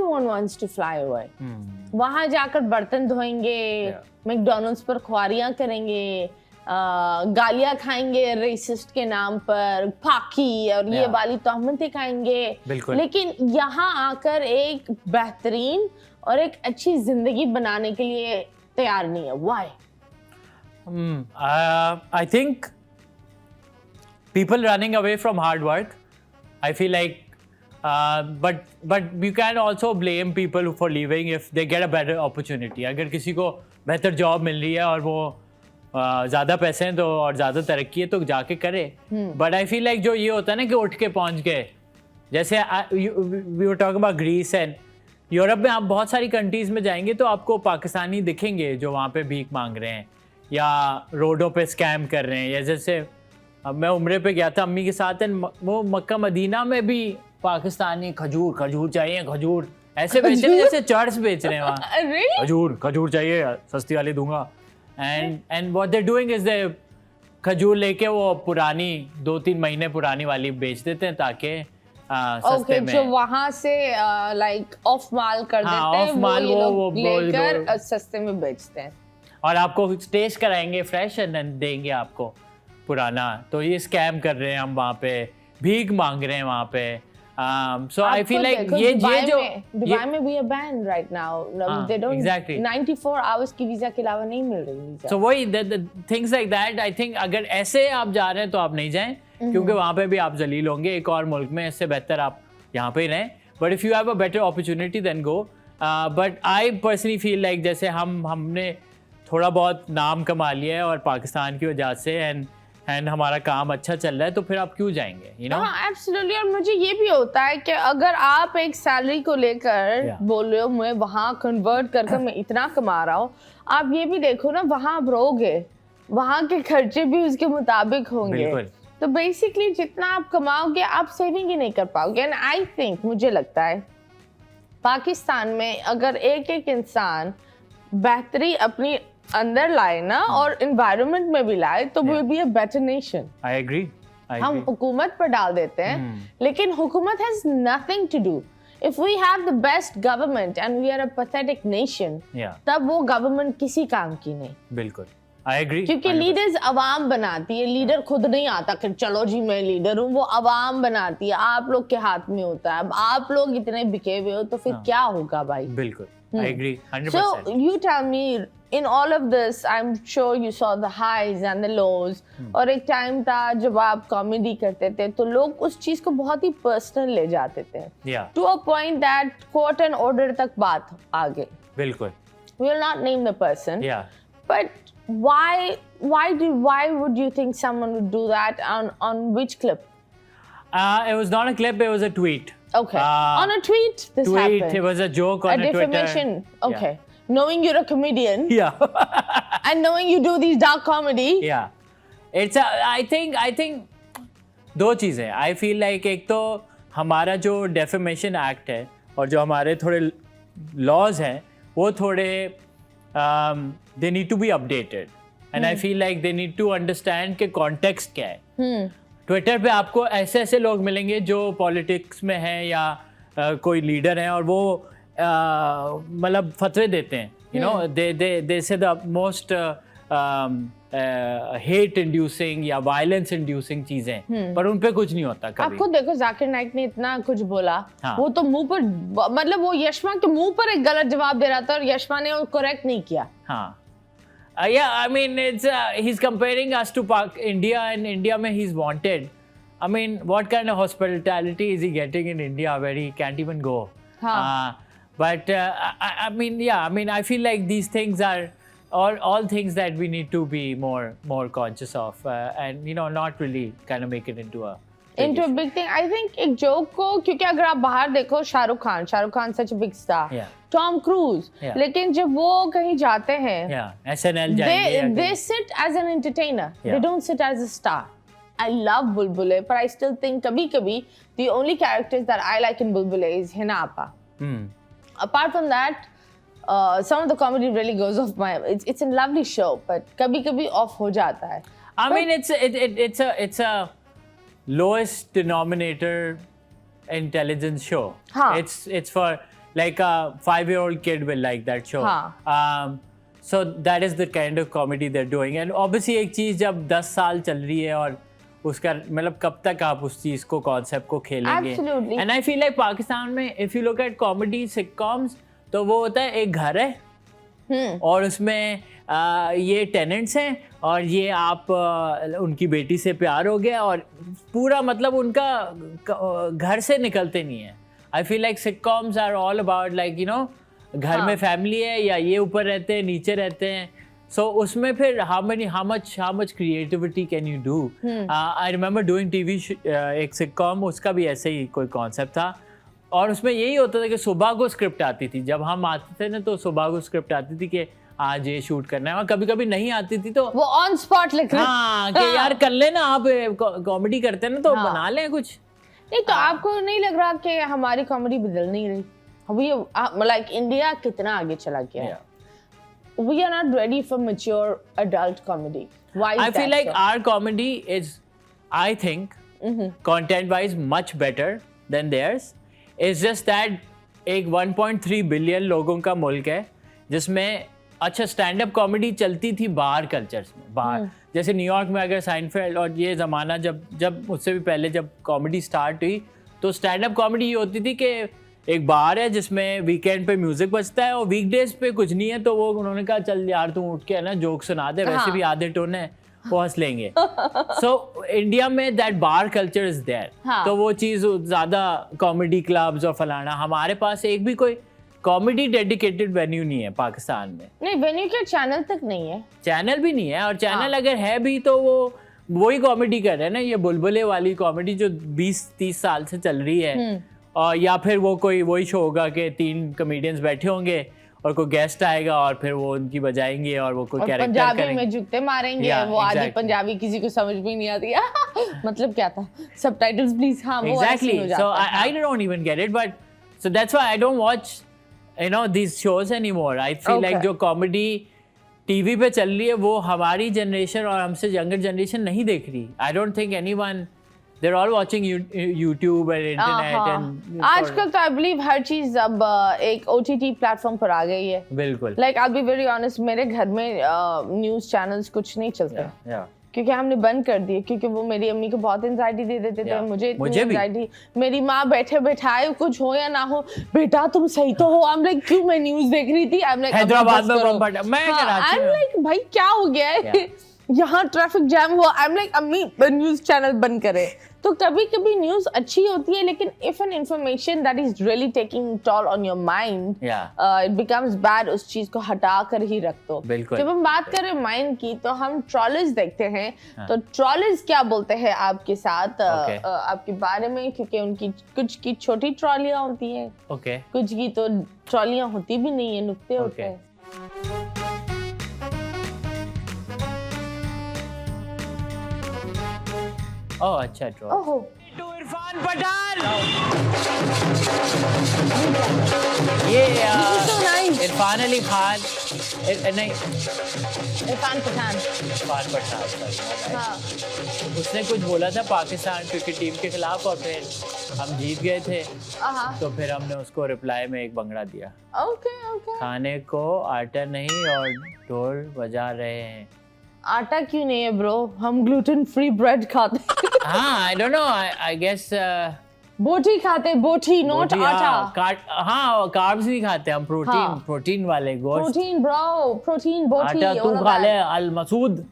everyone wants to fly away. वहां जाकर बर्तन धोएंगे, मैकडॉनल्ड्स पर ख्वारियां करेंगे, गालियां खाएंगे रेसिस्ट के नाम पर, फाकी और ये वाली तोहमतें खाएंगे, लेकिन यहाँ आकर एक बेहतरीन और एक अच्छी जिंदगी बनाने के लिए तैयार नहीं है. Why? I think people running away from hard work. I feel like, but you can also blame people for leaving if they get a better opportunity. अगर किसी को बेहतर जॉब मिल रही है और वो ज़्यादा पैसे हैं तो और ज़्यादा तरक्की है तो जाके करे. But I feel like जो ये होता है ना कि उठ के पहुंच गए, जैसे we were talking about Greece and Europe में आप बहुत सारी कंट्रीज में जाएंगे तो आपको पाकिस्तानी दिखेंगे जो वहाँ पे भीख मांग रहे हैं या रोडों पे स्कैम कर रहे हैं. या जैसे अब मैं उम्रे पे गया था अम्मी के साथ, वो मक्का मदीना में भी पाकिस्तानी खजूर चाहिए, खजूर ऐसे बेच रहे हैं जैसे चर्च बेच रहे हैं वहाँ. खजूर चाहिए, सस्ती वाली दूंगा. And what they doing is they खजूर लेके वो पुरानी 2-3 महीने पुरानी वाली बेच देते हैं ताकि ओके, जो वहाँ से लाइक ऑफ माल कर देते हैं, वो लेकर सस्ते में बेचते हैं और आपको टेस्ट कराएंगे फ्रेश एंड देंगे आपको पुराना. तो ये स्कैम कर रहे हैं हम, वहाँ पे भीख मांग रहे हैं वहाँ पे. So I feel like ये जो दुबई में भी ban right now, they don't exactly 94 hours की वीजा के अलावा नहीं मिल रही वीजा. So वही things like that. I think अगर ऐसे आप जा रहे हैं तो आप नहीं जाएं, क्योंकि वहाँ पे भी आप जलील होंगे. एक और मुल्क में इससे बेहतर आप यहाँ पे ही रहें. But if you have a better opportunity then go. But I personally feel like जैसे हमने थोड़ा बहुत नाम कमा लिया है और पाकिस्तान की वजह से एंड हमारा काम अच्छा चल रहा है, तो फिर आप क्यों जाएंगे, यू नो? एब्सोल्युटली. और मुझे ये भी होता है कि अगर आप एक सैलरी को लेकर बोल रहे हो मैं वहाँ कन्वर्ट करके मैं इतना कमा रहा हूँ, आप ये भी देखो ना वहाँ आप रहोगे, वहाँ के खर्चे भी उसके मुताबिक होंगे. तो बेसिकली जितना आप कमाओगे आप सेविंग ही नहीं कर पाओगे. एंड आई थिंक मुझे लगता है पाकिस्तान में अगर एक एक इंसान बेहतरी अपनी अंदर लाए ना और एनवायरनमेंट में भी लाए तो will be a better nation. I agree. हम हुकूमत पर डाल देते हैं, लेकिन हुकूमत has nothing to do. If we have the best government and we are a pathetic nation, तब वो गवर्नमेंट किसी काम की नहीं. बिल्कुल, आई एग्री. क्योंकि लीडर्स अवाम बनाती है, लीडर खुद नहीं आता कि चलो जी मैं लीडर हूँ, वो अवाम बनाती है. आप लोग के हाथ में होता है. अब आप लोग इतने बिके हुए हो तो फिर क्या होगा भाई? बिल्कुल, I agree 100%. So you tell me, in all of this, I'm sure you saw the highs and the lows. और एक टाइम था जब आप कॉमेडी करते थे तो लोग उस चीज को बहुत ही पर्सनल ले जाते थे. To a point that quote and order तक बात आ गई. बिल्कुल. We will not name the person. Yeah. But why would you think someone would do that on which clip? It was not a clip, it was a tweet. Okay. On a tweet, this happened. It was a joke on a defamation. Twitter. Okay. Yeah. Knowing you're a comedian. Yeah. And knowing you do these dark comedy. Yeah. I think दो चीज़ें. I feel like एक तो हमारा जो defamation act है और जो हमारे थोड़े laws हैं वो थोड़े they need to be updated. And I feel like they need to understand कि context क्या है. ट्विटर पे आपको ऐसे ऐसे लोग मिलेंगे जो पॉलिटिक्स में हैं या कोई लीडर हैं और वो मतलब फतवे देते हैं, यू नो, दे से द मोस्ट हेट इंड्यूसिंग या वायलेंस इंड्यूसिंग चीजें, पर उन पे कुछ नहीं होता कभी. आपको देखो जाकिर नाइक ने इतना कुछ बोला. वो तो मुंह पर मतलब वो यशमा के मुंह पर एक गलत जवाब दे रहा था और यशमा ने वो करेक्ट नहीं किया. हाँ. Yeah, I mean, he's comparing us to India, and India mein he's wanted. I mean, what kind of hospitality is he getting in India where he can't even go? But I mean, yeah, I mean, I feel like these things are all things that we need to be more conscious of, and you know, not really kind of make it into a big thing. I think एक joke को, क्योंकि अगर आप बाहर देखो Shahrukh Khan such a big star, Tom cruise, लेकिन जब वो कहीं जाते हैं SNL जाएंगे, they sit as an entertainer, they don't sit as a star. I love Bulbule, but I still think कभी-कभी the only characters that I like in Bulbule is Hina Appa. Apart from that, some of the comedy really goes off my. It's a lovely show, but कभी-कभी off हो जाता है. I mean, it's a lowest denominator intelligence show. It's for like a 5-year-old kid will like that show. So that is the kind of comedy they're doing. And obviously एक चीज़ जब 10 साल चल रही है और उसका मतलब कब तक आप उस चीज़ को कॉन्सेप्ट को खेलेंगे. Absolutely. And I feel like Pakistan में if you look at comedy sitcoms तो वो होता है एक घर है और उसमें ये टेनेंट्स हैं और ये आप उनकी बेटी से प्यार हो गया और पूरा मतलब उनका घर से निकलते नहीं है. I feel like sitcoms are all about like you know घर में फैमिली है या ये ऊपर रहते हैं नीचे रहते हैं. So उसमें फिर how much creativity can you do? I remember doing TV एक sitcom उसका भी ऐसे ही कोई concept था और उसमें यही होता था कि सुबह को स्क्रिप्ट आती थी. जब हम आते थे ना तो सुबह को स्क्रिप्ट आती थी कि आज ये शूट करना है और कभी-कभी नहीं आती थी तो वो ऑन स्पॉट लिख रहे. हाँ कि यार कर लेना आप कॉमेडी करते हैं ना तो बना लें कुछ. नहीं तो आपको नहीं लग रहा कि हमारी कॉमेडी बदल नहीं रही? अभी लाइक इंडिया कितना आगे चला गया है. We are not ready for mature adult comedy. Why is I that feel like so? our comedy is, I think, content-wise much better than theirs. It's just that एक 1.3 बिलियन लोगों का मुल्क है जिसमें अच्छा स्टैंड अप कॉमेडी चलती थी बाहर कल्चर्स में बाहर. जैसे न्यूयॉर्क में अगर साइनफेल्ड और ये ज़माना जब उससे भी पहले जब कॉमेडी स्टार्ट हुई तो स्टैंड अप कॉमेडी ये होती थी कि एक बार है जिसमें वीकेंड पे म्यूजिक बजता है और वीकडेज पे कुछ नहीं है तो वो उन्होंने कहा चल यार तू उठ के है ना जोक सुना दे. वैसे भी आधे टोन है वो हंस लेंगे. सो इंडिया में that bar culture is there. तो वो चीज़ ज़्यादा कॉमेडी क्लब्स और फलाना. हमारे पास एक भी कोई कॉमेडी डेडिकेटेड वेन्यू नहीं है पाकिस्तान में. नहीं वेन्यू के चैनल तक नहीं है. चैनल भी नहीं है और चैनल अगर है भी तो वो वही कॉमेडी कर रहे हैं ना ये बुलबुले वाली कॉमेडी जो 20-30 साल से चल रही है. और या फिर वो कोई वही शो होगा कि 3 कॉमेडियंस बैठे होंगे और कोई गेस्ट आएगा और फिर वो उनकी बजाएंगे और वो कोई कैरेक्टर करेंगे. पंजाबी में जुगते मारेंगे वो आधी पंजाबी किसी को समझ भी नहीं आती. मतलब क्या था सबटाइटल्स प्लीज. हाँ वो exactly. So I don't even get it but so that's why I don't watch you know these shows anymore. I feel like जो कॉमेडी टीवी पे चल रही है वो हमारी जनरेशन और हमसे यंगर जनरेशन नहीं देख रही. I don't think anyone they're all watching YouTube and internet and आजकल तो I believe हर चीज अब एक OTT प्लेटफॉर्म पर आ गई है. बिल्कुल. Like I'll be very honest मेरे घर में न्यूज़ चैनल्स कुछ नहीं चलते. क्योंकि हमने बंद कर दिए क्योंकि वो मेरी अम्मी को बहुत एंजाइटी दे देते थे. मुझे इतनी एंजाइटी. मेरी माँ बैठे बैठाए कुछ हो या ना हो बेटा तुम सही तो हो. I'm like क्यों मैं न्यूज़ देख रही थी. I'm like हैदराबाद में बम फटा मैं कराची में. I'm like भाई क्या हो गया है यहाँ ट्रैफिक जैम हुआ. I'm like अम्मी न्यूज़ चैनल बंद करे. तो कभी कभी न्यूज़ अच्छी होती है लेकिन if an information that is really taking toll on your mind it becomes bad उस चीज को हटा कर ही रख दो. जब हम बात करें माइंड की तो हम ट्रॉलर्स देखते हैं. तो ट्रॉलर्स क्या बोलते हैं आपके साथ आपके बारे में क्योंकि उनकी कुछ की छोटी ट्रॉलियां होती हैं कुछ की तो ट्रॉलियां होती भी नहीं है नुक्ते होते हैं. ओह अच्छा ट्रोल. ओहो टू इरफान पठान. ये इरफान अली खान नहीं इरफान पठान. हाँ. उसने कुछ बोला था पाकिस्तान क्रिकेट टीम के खिलाफ और फिर हम जीत गए थे तो फिर हमने उसको रिप्लाई में एक बंगड़ा दिया. खाने को आटा नहीं और ढोल बजा रहे हैं. आटा क्यों नहीं है ब्रो. हम ग्लूटेन फ्री ब्रेड खाते. हाँ I don't know I guess बोटी खाते. बोटी नॉट आटा. हाँ कार्ब्स भी खाते हम. प्रोटीन वाले गोश्त. Protein bro. प्रोटीन बोटी. आटा तू खा ले. अल मसूद.